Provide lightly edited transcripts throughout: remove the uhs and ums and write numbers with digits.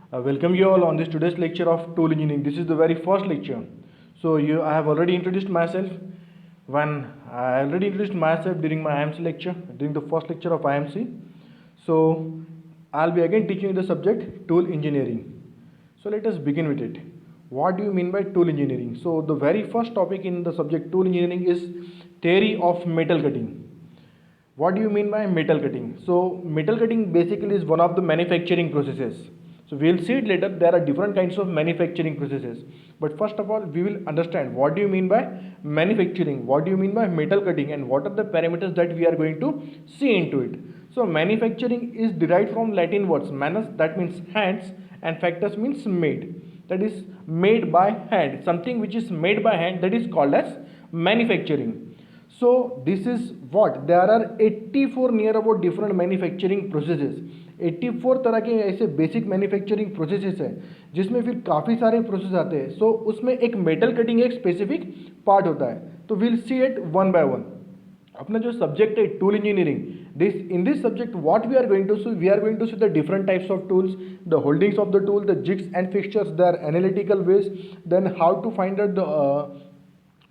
Welcome you all on this today's lecture of tool engineering. This is the very first lecture. I have already introduced myself during my IMC lecture, during the first lecture of IMC. So I'll be again teaching you the subject tool engineering. So let us begin with it. What do you mean by tool engineering? So the very first topic in the subject tool engineering is theory of metal cutting. What do you mean by metal cutting? So metal cutting basically is one of the manufacturing processes. So we'll see it later. There are different kinds of manufacturing processes. But first of all, we will understand what do you mean by manufacturing, what do you mean by metal cutting, and what are the parameters that we are going to see into it. So manufacturing is derived from Latin words manus, that means hands, and factus means made. That is made by hand. Something which is made by hand, that is called as manufacturing. So this is what there are 84 near about different manufacturing processes. 84 तरह के ऐसे basic manufacturing processes हैं जिसमें फिर काफ़ी सारे process आते हैं. सो उसमें एक मेटल कटिंग एक स्पेसिफिक पार्ट होता है. तो will see it one by one. अपना जो सब्जेक्ट है tool engineering, this subject what we are going to see the different types of tools, the holdings of the tool, the jigs and fixtures, their analytical ways, then how to find out the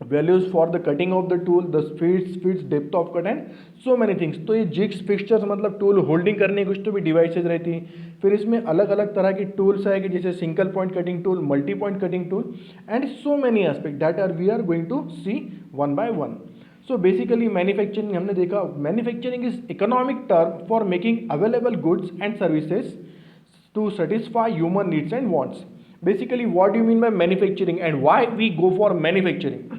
values for the cutting of the tool, the speeds, depth of cut and so many things. तो ये jigs fixtures मतलब tool holding करने कुछ तो भी devices रहती हैं. फिर इसमें अलग अलग तरह की टूल्स है कि जैसे single point cutting tool, multi point cutting tool and so many aspect that we are going to see one by one. So basically manufacturing हमने देखा, manufacturing is economic term for making available goods and services to satisfy human needs and wants. Basically what do you mean by manufacturing and why we go for manufacturing.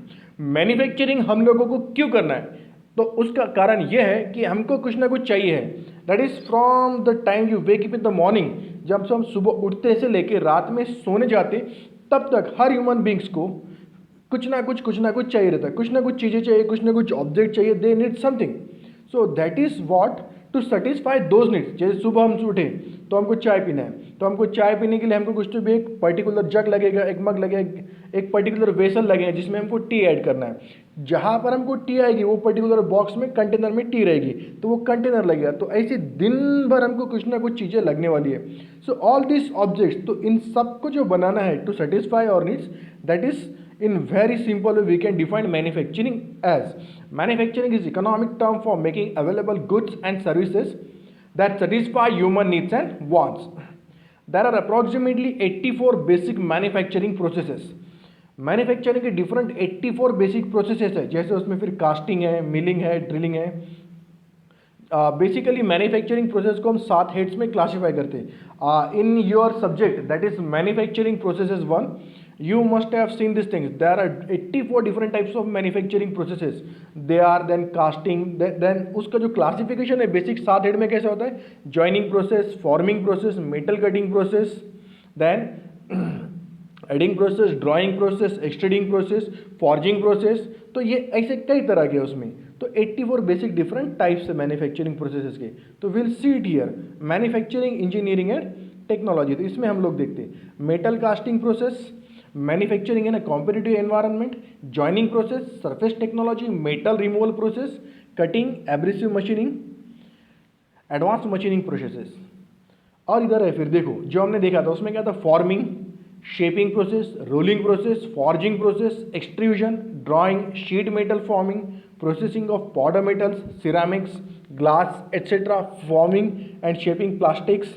Manufacturing हम लोगों को क्यों करना है? तो उसका कारण यह है कि हमको कुछ ना कुछ चाहिए है. That is from the time you wake up in the morning, जब से हम सुबह उठते से लेके रात में सोने जाते तब तक हर ह्यूमन बींग्स को कुछ ना कुछ चाहिए रहता है. कुछ ना कुछ चीज़ें चाहिए, कुछ ना कुछ ऑब्जेक्ट चाहिए. They need something. So that is what to satisfy those needs. जैसे सुबह हम उठे तो हमको चाय पीना है, तो हमको चाय पीने के लिए हमको कुछ तो भी एक पर्टिकुलर जग लगेगा, एक मग लगेगा, एक पर्टिकुलर वेसल लगेगा जिसमें हमको टी ऐड करना है. जहाँ पर हमको टी आएगी वो पर्टिकुलर बॉक्स में कंटेनर में टी रहेगी तो वो कंटेनर लगेगा. तो ऐसे दिन भर हमको कुछ ना कुछ चीज़ें लगने वाली है. सो ऑल दिस ऑब्जेक्ट्स, तो इन सब को जो बनाना है to satisfy our needs, that is in very simple way we can define manufacturing as manufacturing is economic term for making available goods and services that satisfy human needs and wants. There are approximately 84 basic manufacturing processes. Manufacturing के different 84 basic processes है. जैसे उसमें फिर casting है, milling है, drilling है. Basically manufacturing process को हम 7 हेड्स में क्लासीफाई करते हैं. In your subject that is manufacturing processes 1, you must have seen these things. There are 84 different types of manufacturing processes. They are then casting, then उसका जो classification है basic 7 head में कैसे होता है, joining process, forming process, metal cutting process, then adding process, drawing process, extruding process, forging process. तो ये ऐसे कई तरह के उसमें. तो 84 बेसिक डिफरेंट टाइप्स है मैन्युफैक्चरिंग प्रोसेसेस के. तो will see it here manufacturing engineering and technology. तो इसमें हम लोग देखते हैं metal casting process, manufacturing in a competitive environment, joining process, surface technology, metal removal process, cutting, abrasive machining, advance machining processes. और इधर है फिर देखो जो हमने देखा था उसमें क्या था, forming, shaping process, rolling process, forging process, extrusion, drawing, sheet metal forming, processing of powder metals, ceramics, glass etcetera, forming and shaping plastics,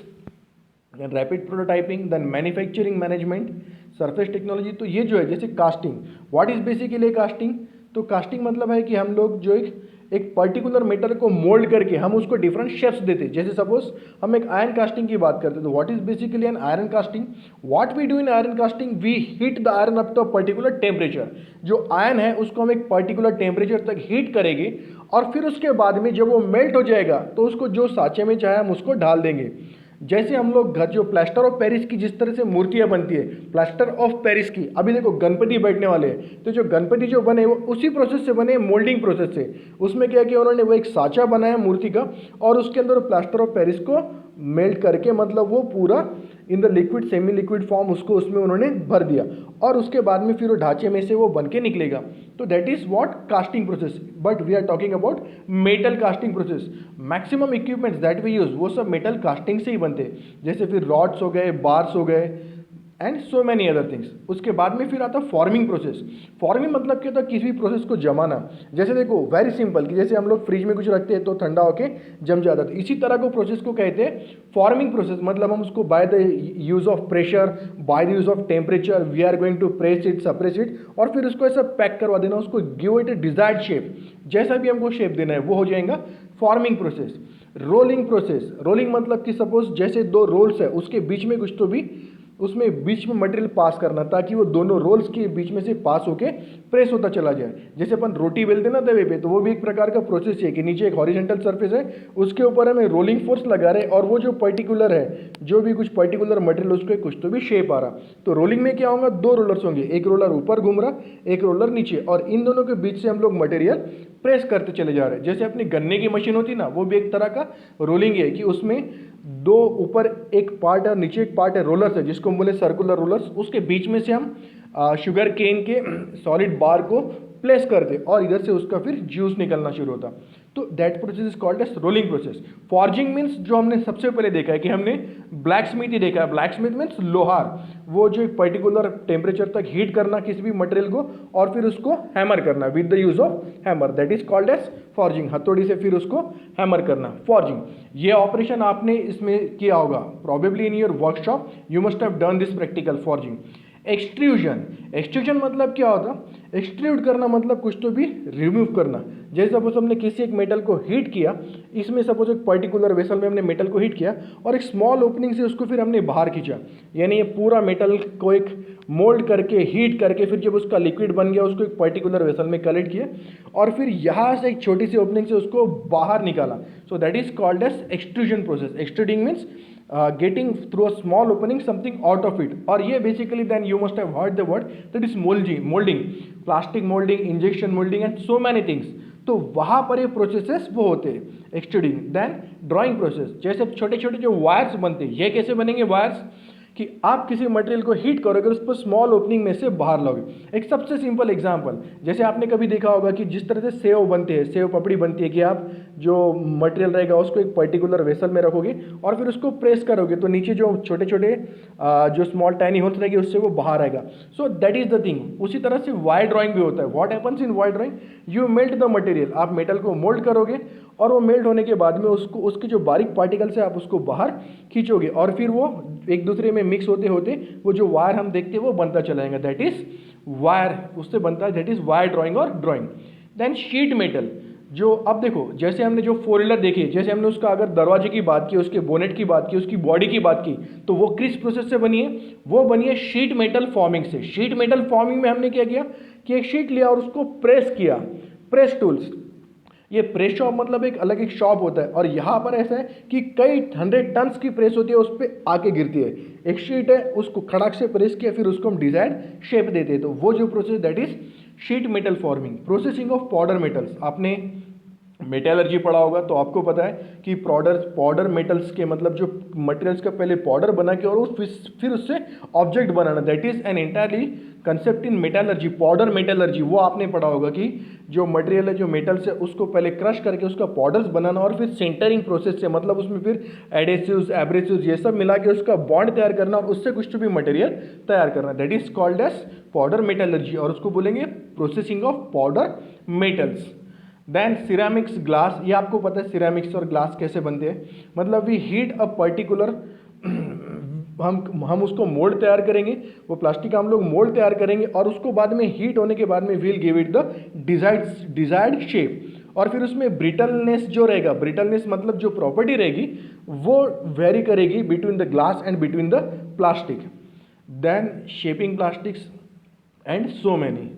then rapid prototyping, then manufacturing management, surface technology. तो ये जो है जैसे casting, what is basically casting. तो casting मतलब है कि हम लोग जो एक पर्टिकुलर मेटल को मोल्ड करके हम उसको डिफरेंट शेप्स देते. जैसे सपोज हम एक आयरन कास्टिंग की बात करते हैं तो what is basically an iron casting. What we do in iron casting, we heat the iron up to a particular temperature. जो आयरन है उसको हम एक पर्टिकुलर टेम्परेचर तक हीट करेंगे और फिर उसके बाद में जब वो मेल्ट हो जाएगा तो उसको जो साँचे में चाहे हम उसको डाल देंगे. जैसे हम लोग घर जो प्लास्टर ऑफ पेरिस की जिस तरह से मूर्तियाँ बनती है, प्लास्टर ऑफ पेरिस की, अभी देखो गणपति बैठने वाले हैं तो जो गणपति जो बने वो उसी प्रोसेस से बने, मोल्डिंग प्रोसेस से. उसमें क्या किया उन्होंने, वो एक साँचा बनाया मूर्ति का और उसके अंदर प्लास्टर ऑफ पेरिस को मेल्ट करके मतलब वो पूरा in the liquid semi liquid form उसको उसमें उन्होंने भर दिया और उसके बाद में फिर वो ढांचे में से वो बन के निकलेगा। तो that is what casting process, but we are talking about metal casting process. Maximum equipments that we use वो सब मेटल कास्टिंग से ही बनते हैं, जैसे फिर रॉड्स हो गए, बार्स हो गए and so many other things. उसके बाद में फिर आता फॉर्मिंग प्रोसेस। फॉर्मिंग मतलब क्या होता है, किसी भी प्रोसेस को जमाना। जैसे देखो वेरी सिंपल कि जैसे हम लोग फ्रिज में कुछ रखते हैं तो ठंडा होके जम जाता है, इसी तरह को प्रोसेस को कहते हैं फॉर्मिंग प्रोसेस। मतलब हम उसको by the use of pressure, by the use of temperature we are going to press it, suppress it, और फिर उसको ऐसा पैक करवा देना, उसको give it a desired shape, जैसा भी हमको शेप देना है वो हो जाएगा forming process. Rolling process, rolling मतलब कि सपोज जैसे दो रोल्स है उसके बीच में कुछ तो भी उसमें बीच में मटेरियल पास करना ताकि वो दोनों रोल्स के बीच में से पास होके प्रेस होता चला जाए। जैसे अपन रोटी बेलते ना तवे पे, तो वो भी एक प्रकार का प्रोसेस है कि नीचे एक हॉरिजॉन्टल सरफेस है, उसके ऊपर हमें रोलिंग फोर्स लगा रहे हैं और वो जो पर्टिकुलर है, जो भी कुछ पर्टिकुलर मटेरियल उसको कुछ तो भी शेप आ रहा। तो रोलिंग में क्या होगा, दो रोलर्स होंगे, एक रोलर ऊपर घूम रहा, एक रोलर नीचे, और इन दोनों के बीच से हम लोग मटेरियल प्रेस करते चले जा रहे हैं। जैसे अपनी गन्ने की मशीन होती ना, वो भी एक तरह का रोलिंग है कि उसमें दो ऊपर एक पार्ट और नीचे एक पार्ट है रोलर्स है, जिसको हम बोले सर्कुलर रोलर्स, उसके बीच में से हम शुगर केन के सॉलिड बार को प्लेस करते और इधर से उसका फिर जूस निकलना शुरू होता। तो that process is called as rolling process. Forging means जो हमने सबसे पहले देखा है कि हमने ब्लैक स्मिथ ही देखा है। ब्लैक स्मिथ मीन्स लोहार, वो जो एक पर्टिकुलर टेम्परेचर तक हीट करना किसी भी मटेरियल को और फिर उसको हैमर करना with the use of hammer, that is called as forging. हथौड़ी से फिर उसको हैमर करना, फॉर्जिंग। ये ऑपरेशन आपने इसमें किया होगा probably in your workshop, you must have done this practical forging. Extrusion, extrusion मतलब क्या होता, एक्सट्रूड करना मतलब कुछ तो भी रिमूव करना। जैसे सपोज हमने किसी एक मेटल को हीट किया, इसमें सपोज एक पर्टिकुलर वेसल में हमने मेटल को हीट किया और एक स्मॉल ओपनिंग से उसको फिर हमने बाहर खींचा, यानी ये पूरा मेटल को एक मोल्ड करके हीट करके फिर जब उसका लिक्विड बन गया उसको एक पर्टिकुलर वेसल में कलेक्ट किया और फिर यहाँ से एक छोटी सी ओपनिंग से उसको बाहर निकाला। So that is called as extrusion process. Extruding means getting through a small opening something out of it, और ये basically then you must have heard the word that is molding, plastic molding, injection molding and so many things। तो वहाँ पर ये processes वो होते हैं extruding. Then drawing process, जैसे छोटे छोटे जो वायर्स बनते हैं, ये कैसे बनेंगे वायर्स कि आप किसी मटेरियल को हीट करोगे उस पर स्मॉल ओपनिंग में से बाहर लोगे। एक सबसे सिंपल एग्जांपल, जैसे आपने कभी देखा होगा कि जिस तरह से सेव बनते हैं, सेव पपड़ी बनती है कि आप जो मटेरियल रहेगा उसको एक पर्टिकुलर वेसल में रखोगे और फिर उसको प्रेस करोगे तो नीचे जो छोटे छोटे जो स्मॉल टाइनी होल्स रहेगी उससे वो बाहर आएगा। सो दैट इज द थिंग। उसी तरह से वायर ड्राइंग भी होता है। What happens in wire drawing, you melt the material, आप मेटल को मोल्ड करोगे और वो मेल्ट होने के बाद में उसको उसके जो बारीक पार्टिकल्स है आप उसको बाहर खींचोगे और फिर वो एक दूसरे में मिक्स होते होते वो जो वायर हम देखते हैं वो बनता चला जाएगा, दैट इज वायर, उससे बनता है, दैट इज वायर ड्राइंग और ड्राइंग। देन शीट मेटल, जो अब देखो जैसे हमने जो फोर व्हीलर देखी, जैसे हमने उसका अगर दरवाजे की बात की, उसके बोनेट की बात की, उसकी बॉडी की बात की, तो वो किस प्रोसेस से बनी है, वो बनी है शीट मेटल फॉर्मिंग से। शीट मेटल फॉर्मिंग में हमने क्या किया कि एक शीट लिया और उसको प्रेस किया, प्रेस टूल्स। ये प्रेस शॉप मतलब एक अलग एक शॉप होता है और यहाँ पर ऐसा है कि कई 100 टन्स की प्रेस होती है, उस पर आके गिरती है। एक शीट है, उसको खड़ाक से प्रेस किया, फिर उसको हम डिजायर्ड शेप देते हैं, तो वो जो process that is sheet metal forming. Processing of powder metals, आपने मेटलर्जी पढ़ा होगा तो आपको पता है कि पाउडर मेटल्स के मतलब जो मटेरियल्स का पहले पाउडर बना के और फिर उससे object banana, that is an entirely concept in metallurgy, powder metallurgy. वो आपने पढ़ा होगा कि जो मटेरियल है, जो मेटल्स है, उसको पहले क्रश करके उसका पाउडर्स बनाना और फिर सेंटरिंग प्रोसेस से मतलब उसमें फिर एडेसिव्स, एब्रेसिव्स ये सब मिला के उसका बॉन्ड तैयार करना और उससे कुछ तो भी मटेरियल तैयार करना, that is called as powder metallurgy, और उसको बोलेंगे processing of powder metals. Then ceramics, glass, ये आपको पता है सिरेमिक्स और ग्लास कैसे बनते हैं, मतलब वी हीट अ पर्टिकुलर हम उसको मोल्ड तैयार करेंगे, वो प्लास्टिक का हम लोग मोल्ड तैयार करेंगे और उसको बाद में हीट होने के बाद में we'll give it the desired shape, और फिर उसमें ब्रिटलनेस जो रहेगा, ब्रिटलनेस मतलब जो प्रॉपर्टी रहेगी वो वेरी करेगी between the glass and between the plastic. Then shaping plastics and so many.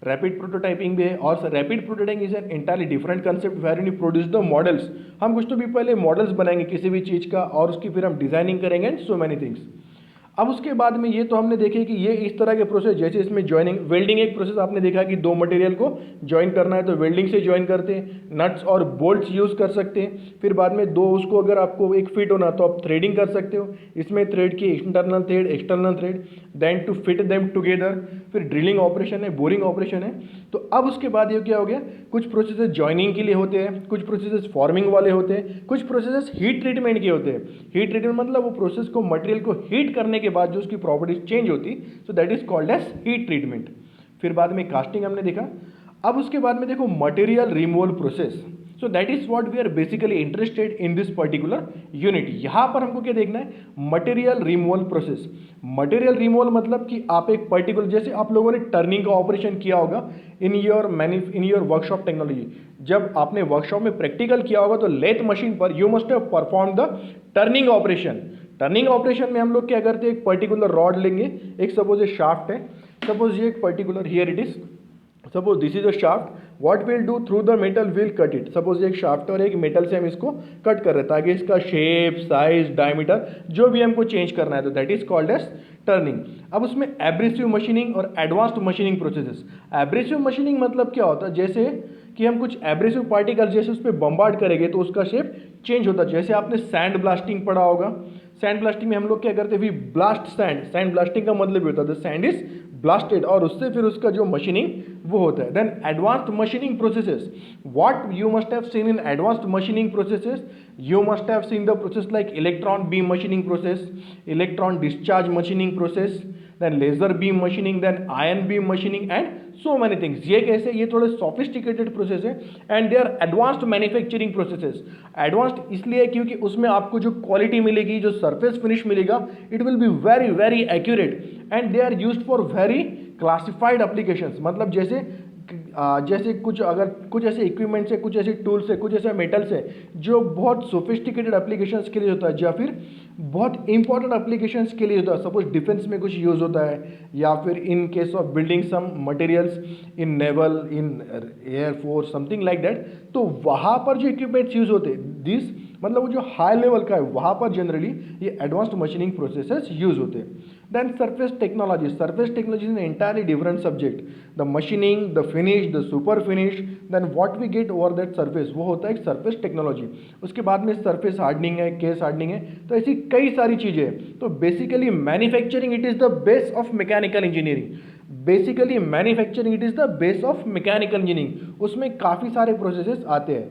Rapid prototyping भी है, और rapid prototyping is an entirely different concept where you produce the models. हम कुछ तो भी पहले मॉडल्स बनाएंगे किसी भी चीज़ का और उसकी फिर हम डिजाइनिंग करेंगे एंड सो मैनी थिंग्स। अब उसके बाद में ये तो हमने देखे कि ये इस तरह के प्रोसेस, जैसे इसमें जॉइनिंग, वेल्डिंग एक प्रोसेस आपने देखा कि दो मटेरियल को जॉइन करना है तो वेल्डिंग से जॉइन करते हैं, नट्स और बोल्ट्स यूज़ कर सकते हैं। फिर बाद में दो उसको अगर आपको एक फिट होना तो आप थ्रेडिंग कर सकते हो, इसमें थ्रेड की internal thread, external thread, then to fit them together. फिर ड्रिलिंग ऑपरेशन है, बोरिंग ऑपरेशन है। तो अब उसके बाद ये क्या हो गया, कुछ प्रोसेसेस जॉइनिंग के लिए होते हैं, कुछ प्रोसेसेस फॉर्मिंग वाले होते हैं, कुछ प्रोसेसेस हीट ट्रीटमेंट के होते हैं। हीट ट्रीटमेंट मतलब वो प्रोसेस को, मटेरियल को हीट करने के बाद जो उसकी प्रॉपर्टीज चेंज होती, so that is called as heat treatment. फिर बाद में कास्टिंग हमने देखा। अब उसके बाद में देखो material removal process. So that is what we are basically interested in this particular unit. यहां पर हमको क्या देखना है, material removal process. Material removal मतलब कि आप एक पर्टिकुलर, जैसे आप लोगों ने टर्निंग का ऑपरेशन किया होगा इन योर वर्कशॉप टेक्नोलॉजी। जब आपने वर्कशॉप में प्रैक्टिकल किया होगा तो लेथ मशीन पर you must have perform the turning operation. Turning operation में हम लोग क्या करते हैं, एक पर्टिकुलर रॉड लेंगे, एक सपोज ये शाफ्ट है, सपोज ये एक particular, here it is, suppose this is a shaft, what will do, through the metal will cut it. Suppose एक शाफ्ट और एक मेटल से हम इसको कट कर रहे हैं ताकि इसका शेप, साइज, डायमीटर जो भी हमको चेंज करना है, तो that is called as turning. अब उसमें एब्रेसिव मशीनिंग और advanced machining processes. Abrasive machining मतलब क्या होता है, जैसे कि हम कुछ एब्रेसिव पार्टिकल जैसे उस पर बम्बार्ड करेंगे तो उसका शेप चेंज होता है। जैसे आपने सैंड ब्लास्टिंग पढ़ा होगा, सैंड ब्लास्टिंग में हम लोग क्या करते हैं, we blast sand. Sand blasting का मतलब होता है द सैंड इज ब्लास्टेड, और उससे फिर उसका जो मशीनिंग वो होता है। Then advanced machining processes, what you must have seen in advanced machining processes, you must have seen the process like electron beam machining process, electron discharge machining process, then laser beam machining, then ion beam machining and so many things। ये कैसे, ये थोड़े sophisticated process है and they are advanced manufacturing processes। advanced इसलिए क्योंकि उसमें आपको जो quality मिलेगी, जो surface finish मिलेगा, it will be very very accurate and they are used for very classified applications। मतलब जैसे कुछ, अगर कुछ ऐसे इक्विपमेंट्स है, कुछ ऐसे टूल्स है, कुछ ऐसे मेटल्स है जो बहुत सोफिस्टिकेटेड एप्लीकेशंस के लिए होता है, या फिर बहुत इंपॉर्टेंट एप्लीकेशंस के लिए होता है। सपोज डिफेंस में कुछ यूज़ होता है, या फिर in case of building some materials in naval, in air force, something like that. तो वहाँ पर जो इक्विपमेंट्स यूज़ होते हैं, दिस मतलब वो जो हाई लेवल का है, वहाँ पर जनरली ये एडवांस्ड मशीनिंग प्रोसेसेस यूज़ होते हैं। Then surface technology. Surface technology is an entirely different subject. The machining, the finish, the super finish, then what we get over that surface, वो होता है एक surface technology। उसके बाद में surface hardening है, case hardening है, तो ऐसी कई सारी चीज़ें हैं। तो basically manufacturing it is the base of mechanical engineering। Basically manufacturing it is the base of mechanical engineering। उसमें काफ़ी सारे processes आते हैं।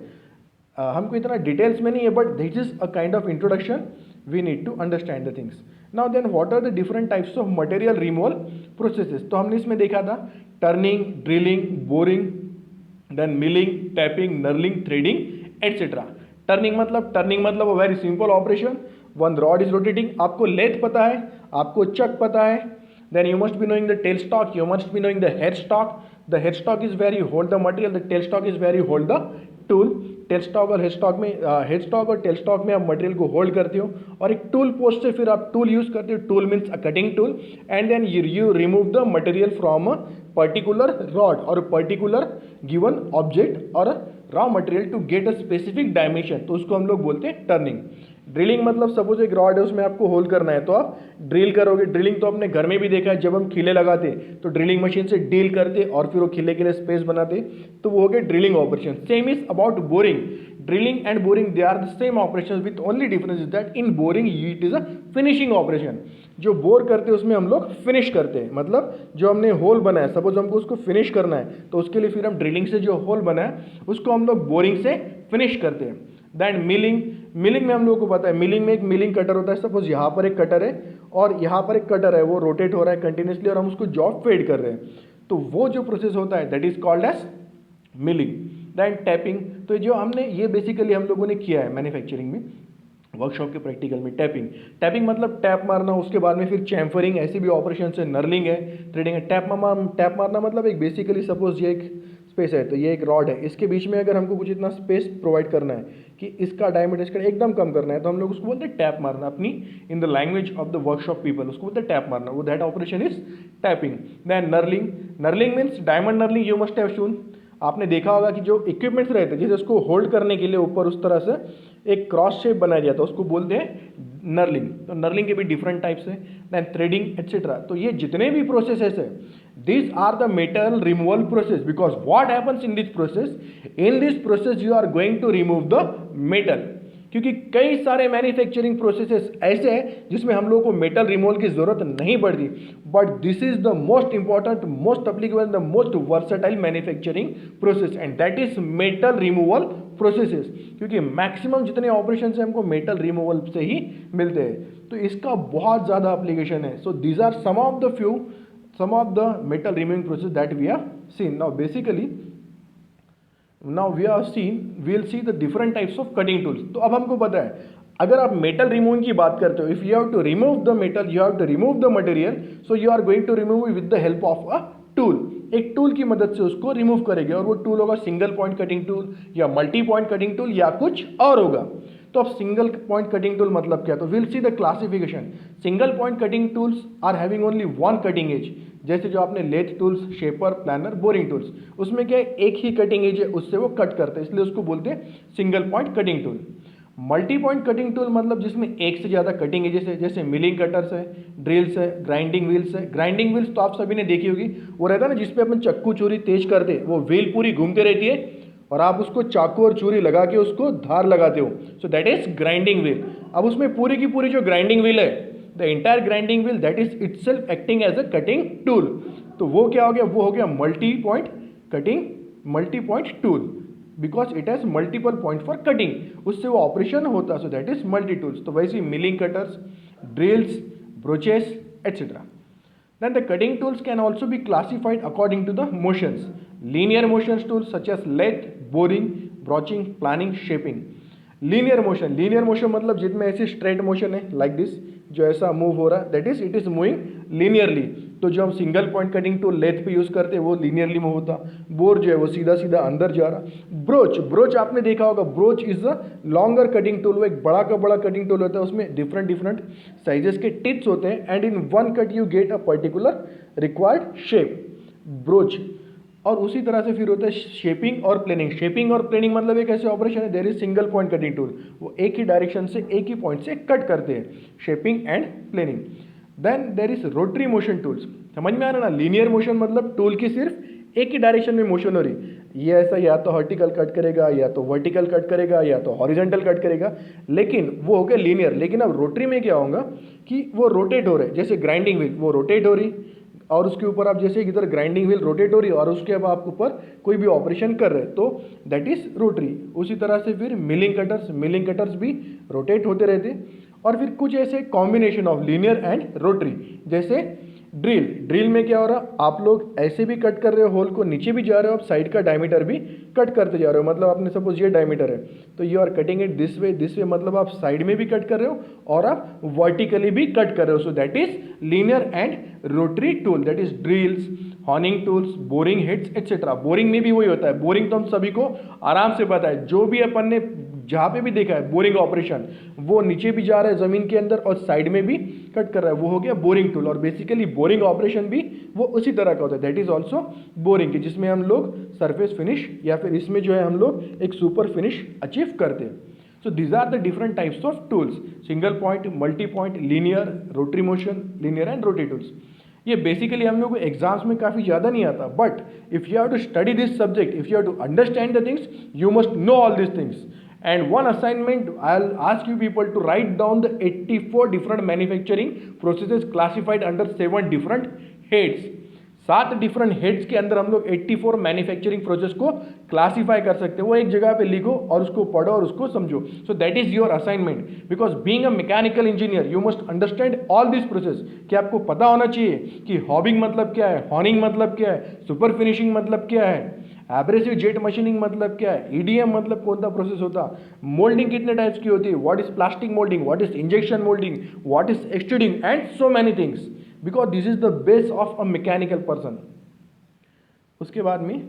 हमको इतना डिटेल्स में नहीं है, but this is a kind of introduction, we need to understand the things. Now then what are the different types of material removal processes. तो हमने इसमें देखा था turning, drilling, boring, then milling, tapping, knurling, threading etcetera. Turning मतलब a very simple operation, one rod is rotating. आपको lathe पता है, आपको चक पता है, then you must be knowing the tail stock, you must be knowing the head stock। the head stock is where you hold the material, the tail stock is where you hold the tool। Tell stock और head stock में, head stock और tell stock में आप material को hold करते हो, और एक टूल पोस्ट से फिर आप टूल यूज करते हो। Tool means a cutting tool, and then you remove the material from a particular rod और पर्टिकुलर गिवन ऑब्जेक्ट और raw material to get a specific dimension, तो उसको हम लोग बोलते हैं टर्निंग। ड्रिलिंग मतलब सपोज एक रॉड है, उसमें आपको होल करना है तो आप ड्रिल करोगे। ड्रिलिंग तो अपने घर में भी देखा है, जब हम खिले लगाते तो ड्रिलिंग मशीन से डील करते और फिर वो खिले के लिए स्पेस बनाते, तो वो हो गया drilling operation. Same is about boring. Drilling and boring they are the same operation, with only difference is that in boring it is a finishing operation. जो बोर करते हैं उसमें हम लोग फिनिश करते हैं, मतलब जो हमने होल बनाया, सपोज हमको उसको फिनिश करना है तो उसके लिए फिर हम ड्रिलिंग से जो होल बनाया उसको हम लोग बोरिंग से फिनिश करते हैं। दैन मिलिंग, मिलिंग में हम लोगों को पता है, मिलिंग में एक मिलिंग कटर होता है। सपोज यहाँ पर एक कटर है और यहाँ पर एक कटर है, वो रोटेट हो रहा है कंटिन्यूसली और हम उसको जॉब फेड कर रहे हैं, तो वो जो प्रोसेस होता है that is called as milling. Then tapping, तो जो हमने ये बेसिकली हम लोगों ने किया है मैन्युफैक्चरिंग में, वर्कशॉप के प्रैक्टिकल में। टैपिंग मतलब टैप मारना, उसके बाद में फिर चैम्फरिंग, ऐसे भी ऑपरेशन है। नर्लिंग है, थ्रेडिंग है। टैप मारना मतलब एक बेसिकली सपोज ये एक स्पेस है, तो ये एक रॉड है, इसके बीच में अगर हमको कुछ इतना स्पेस प्रोवाइड करना है कि इसका डायमीटर इसका एकदम कम करना है, तो हम लोग उसको बोलते हैं टैप मारना। अपनी in the language of the workshop people उसको बोलते हैं टैप मारना, वो that operation is tapping. Then knurling, knurling means diamond knurling, you must have seen. आपने देखा होगा कि जो इक्विपमेंट्स रहते हैं जैसे उसको होल्ड करने के लिए ऊपर उस तरह से एक क्रॉस शेप बनाया जाता है, उसको बोलते हैं नर्लिंग। तो नर्लिंग के भी डिफरेंट टाइप्स है, देन थ्रेडिंग एटसेट्रा। तो ये जितने भी प्रोसेसेस है these are the metal removal process, because what happens in this process you are going to remove the metal। क्योंकि कई सारे मैन्युफैक्चरिंग प्रोसेसेस ऐसे हैं जिसमें हम लोगों को मेटल रिमूवल की जरूरत नहीं पड़ती, but this is the most important, most applicable, the most versatile manufacturing process, and that is metal removal processes. क्योंकि मैक्सिमम जितने ऑपरेशन है हमको मेटल रिमूवल से ही मिलते हैं, तो इसका बहुत ज़्यादा एप्लीकेशन है। So these are some of the metal removing process that we have seen. Now basically we'll see the different types of cutting tools। तो अब हमको पता है अगर आप मेटल रिमूविंग की बात करते हो, if you have to remove the metal, you have to remove the material, so you are going to remove with the help of a tool. एक टूल की मदद से उसको रिमूव करेंगे, और वो टूल होगा सिंगल पॉइंट कटिंग टूल या मल्टी पॉइंट कटिंग टूल या कुछ और होगा। तो अब सिंगल पॉइंट कटिंग टूल मतलब क्या? तो will see the classification. Single point cutting tools are having only one cutting edge, जैसे जो आपने lathe tools, shaper, planer, boring tools, उसमें क्या है एक ही कटिंग एज है, उससे वो कट करते हैं, इसलिए उसको बोलते हैं single point cutting tool. Multi point cutting tool मतलब जिसमें एक से ज़्यादा कटिंग एजेस है, जैसे मिलिंग कटर्स है, ड्रिल्स है, ग्राइंडिंग व्हील्स है। ग्राइंडिंग व्हील्स तो आप सभी ने देखी होगी, वो रहता है ना जिसपे अपन चक्कू चूरी तेज करते, वो व्हील पूरी घूमती रहती है और आप उसको चाकू और चूरी लगा के उसको धार लगाते हो, so that is grinding wheel. अब उसमें पूरी की पूरी जो ग्राइंडिंग व्हील है, the entire grinding wheel, that is itself acting as a cutting tool. तो वो क्या हो गया? वो हो गया multi point tool, because it has multiple point for cutting, उससे वो ऑपरेशन होता है, so that is multi tools. तो वैसे milling cutters, drills, broaches etcetera. Then the cutting tools can also be classified according to the motions. Linear motions tools such as lathe, boring, broaching, planing, shaping. Linear motion मतलब जिसमें ऐसी straight motion है like this, जो ऐसा move हो रहा है, that is it is moving linearly. तो जो हम single point cutting tool lathe पे यूज करते हैं वो लीनियरली मूव होता। बोर जो है वो सीधा सीधा अंदर जा रहा। ब्रोच आपने देखा होगा, broach is a longer cutting tool. वो एक बड़ा का बड़ा कटिंग टूल होता है, उसमें डिफरेंट साइजेस के टिप्स होते हैं, and in one cut you get a particular required shape, broach. और उसी तरह से फिर होता है शेपिंग और प्लेनिंग। शेपिंग और प्लेनिंग मतलब एक ऐसे ऑपरेशन है, there is single point cutting tool, वो एक ही डायरेक्शन से एक ही पॉइंट से कट करते हैं, shaping and planing. Then there is rotary motion tools. समझ में आ रहा ना? लीनियर मोशन मतलब टूल की सिर्फ एक ही डायरेक्शन में मोशन हो रही, ये ऐसा या तो वर्टिकल कट करेगा, या तो वर्टिकल कट करेगा, या तो हॉरिजॉन्टल कट करेगा, लेकिन वो हो गया लीनियर। लेकिन अब रोटरी में क्या होगा कि वो रोटेट हो रहे, जैसे ग्राइंडिंग व्हील वो रोटेट हो रही, और उसके ऊपर आप जैसे इधर ग्राइंडिंग व्हील रोटेट हो रही है और उसके अब आप ऊपर कोई भी ऑपरेशन कर रहे हैं, तो दैट इज रोटरी। उसी तरह से फिर मिलिंग कटर्स भी रोटेट होते रहते। और फिर कुछ ऐसे combination of linear and rotary, जैसे ड्रिल में क्या हो रहा, आप लोग ऐसे भी कट कर रहे हो, होल को नीचे भी जा रहे हो, आप साइड का डायमीटर भी कट करते जा रहे हो। मतलब आपने सपोज ये डायमीटर है तो you are cutting it this way, मतलब आप साइड में भी कट कर रहे हो और आप वर्टिकली भी कट कर रहे हो। So that is linear and rotary tool, that is drills, horning tools, boring heads etcetera. Boring में भी वही होता है, बोरिंग तो हम सभी को आराम से पता है, जो भी अपन ने जहाँ पे भी देखा है बोरिंग ऑपरेशन, वो नीचे भी जा रहा है जमीन के अंदर और साइड में भी कट कर रहा है, वो हो गया बोरिंग टूल। और बेसिकली बोरिंग ऑपरेशन भी वो उसी तरह का होता है, दैट इज ऑल्सो बोरिंग, जिसमें हम लोग सरफेस फिनिश या फिर इसमें जो है हम लोग एक सुपर फिनिश अचीव करते हैं। So these are the different types of tools, single point, multi point, linear, rotary motion, linear and rotary tools. ये बेसिकली हम लोग को एग्जाम्स में काफ़ी ज़्यादा नहीं आता, but if you have to study this subject, if you have to understand the things, you must know all these things. And one assignment, I'll ask you people to write down the 84 different manufacturing processes classified under 7 different heads. 7 different heads के अंदर हम लोग 84 manufacturing process को classify कर सकते हैं। वो एक जगह पे लिखो और उसको पढ़ो और उसको समझो। सो that is your assignment, because being a mechanical engineer you must understand all this process. कि आपको पता होना चाहिए कि हॉबिंग मतलब क्या है, हॉर्निंग मतलब क्या है, सुपर फिनिशिंग मतलब क्या है, एब्रेसिव जेट मशीनिंग मतलब क्या है, ईडीएम मतलब कौन सा प्रोसेस होता, मोल्डिंग कितने टाइप्स की होती है, what is plastic moulding, what is injection moulding, what is extruding and so many things, because this is the base of a mechanical person. उसके बाद में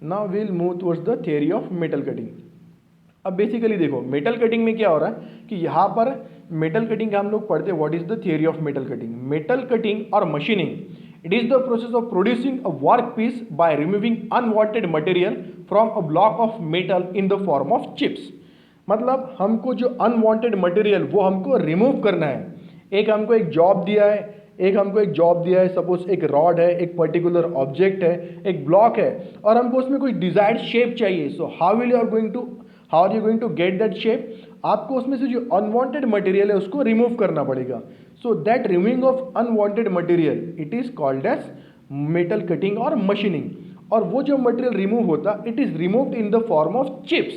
now will move towards the theory of metal cutting. अब basically देखो metal cutting में क्या हो रहा है कि यहाँ पर मेटल कटिंग हम लोग पढ़ते हैं what is the theory of metal cutting. Metal cutting और machining It is the process of producing a workpiece by removing unwanted material from a block of metal in the form of chips. मतलब हमको जो unwanted material वो हमको remove करना है. एक हमको एक जॉब दिया है, सपोज एक रॉड है, एक पर्टिकुलर ऑब्जेक्ट है, एक ब्लॉक है, और हमको उसमें कोई डिजायर्ड शेप चाहिए. So how are you going to get that shape? आपको उसमें से जो अनवांटेड मटेरियल है उसको रिमूव करना पड़ेगा. So that removing of unwanted material it is called as metal cutting और मशीनिंग. और वो जो मटेरियल रिमूव होता, it is removed in the form of chips.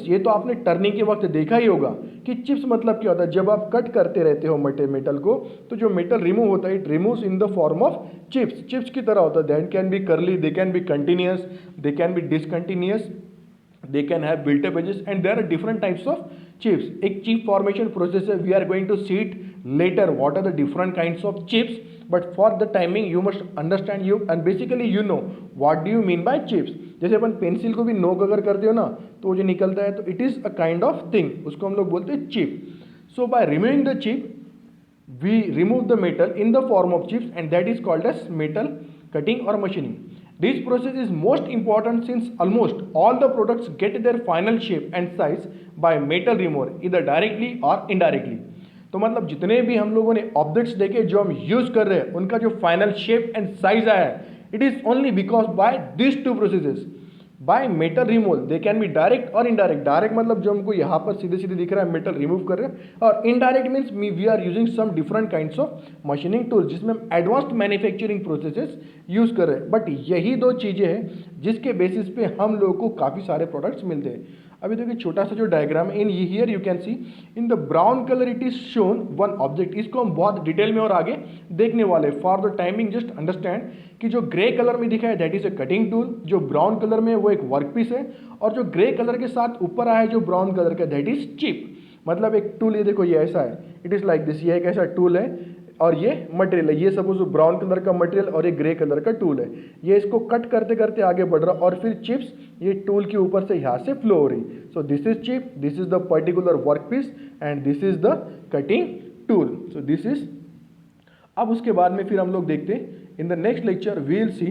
ये तो आपने टर्निंग के वक्त देखा ही होगा कि चिप्स मतलब क्या होता है. जब आप कट करते रहते हो मेटल को, तो जो मेटल रिमूव होता है it removes in the form of chips की तरह होता है. That can be curly, they can B continuous, they can B discontinuous, they can have built-up edges, and there are different types of chips. एक chip formation process है, we are going to see it later what are the different kinds of chips, but for the timing you must understand and basically you know what do you mean by chips. जैसे अपन pencil को भी नोक अगर करते हो ना तो वो जो निकलता है, तो it is a kind of thing, उसको हम लोग बोलते हैं chip. So by removing the chip we remove the metal in the form of chips, and that is called as metal cutting or machining. This process is most important since almost all the products get their final shape and size by metal removal, either directly or indirectly. तो मतलब जितने भी हम लोगों ने objects देखे जो हम यूज कर रहे हैं, उनका जो फाइनल शेप एंड साइज आया है, it is only because by this two processes. By metal removal they can be direct और इनडायरेक्ट. डायरेक्ट मतलब जो हमको यहाँ पर सीधे सीधे दिख रहा है मेटल रिमूव कर रहे हैं, और indirect means we are using some different kinds of machining tools जिसमें हम एडवांस्ड मैन्युफैक्चरिंग प्रोसेसेस यूज कर रहे हैं. बट यही दो चीज़ें हैं जिसके बेसिस पे हम लोगों को काफ़ी सारे प्रोडक्ट्स मिलते हैं. अभी देखिए छोटा सा जो डायग्राम है, in here you can see in the brown colour it is shown one object. इसको हम बहुत डिटेल में और आगे देखने वाले. For the timing just understand कि जो ग्रे कलर में दिखा है that is a cutting tool, जो ब्राउन कलर में वो एक वर्कपीस है, और जो ग्रे कलर के साथ ऊपर आया है जो ब्राउन कलर का दैट इज चिप. मतलब एक टूल, ये देखो ये ऐसा है, इट इज लाइक दिस, ये एक ऐसा टूल है और ये मटेरियल है. ये सपोज ब्राउन कलर का मटेरियल और ये ग्रे कलर का टूल है. ये इसको कट करते करते आगे बढ़ रहा, और फिर चिप्स ये टूल के ऊपर से यहाँ से फ्लो हो रही. So this is chip, this is the particular workpiece, and this is the cutting tool. So this is. अब उसके बाद में फिर हम लोग देखते हैं in the next lecture we will see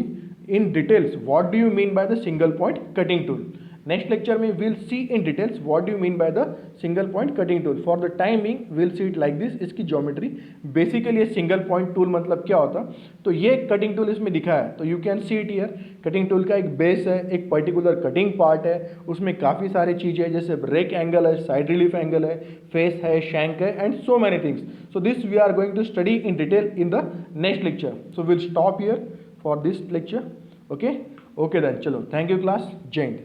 in details what do you mean by the single point cutting tool. Next lecture में will see in details what do you mean by the single point cutting tool. For the timing will see it like this. इसकी geometry basically ये single point tool मतलब क्या होता, तो ये cutting tool इसमें दिखा है, तो you can see it here. Cutting tool का एक बेस है, एक पर्टिकुलर कटिंग पार्ट है, उसमें काफ़ी सारी चीज़ें हैं जैसे रेक एंगल है, साइड रिलीफ एंगल है, फेस है, शैंक है, and so many things. So this we are going to study in detail in the next lecture. So will stop here for this lecture. Okay then, चलो, thank you class, जय हिंद.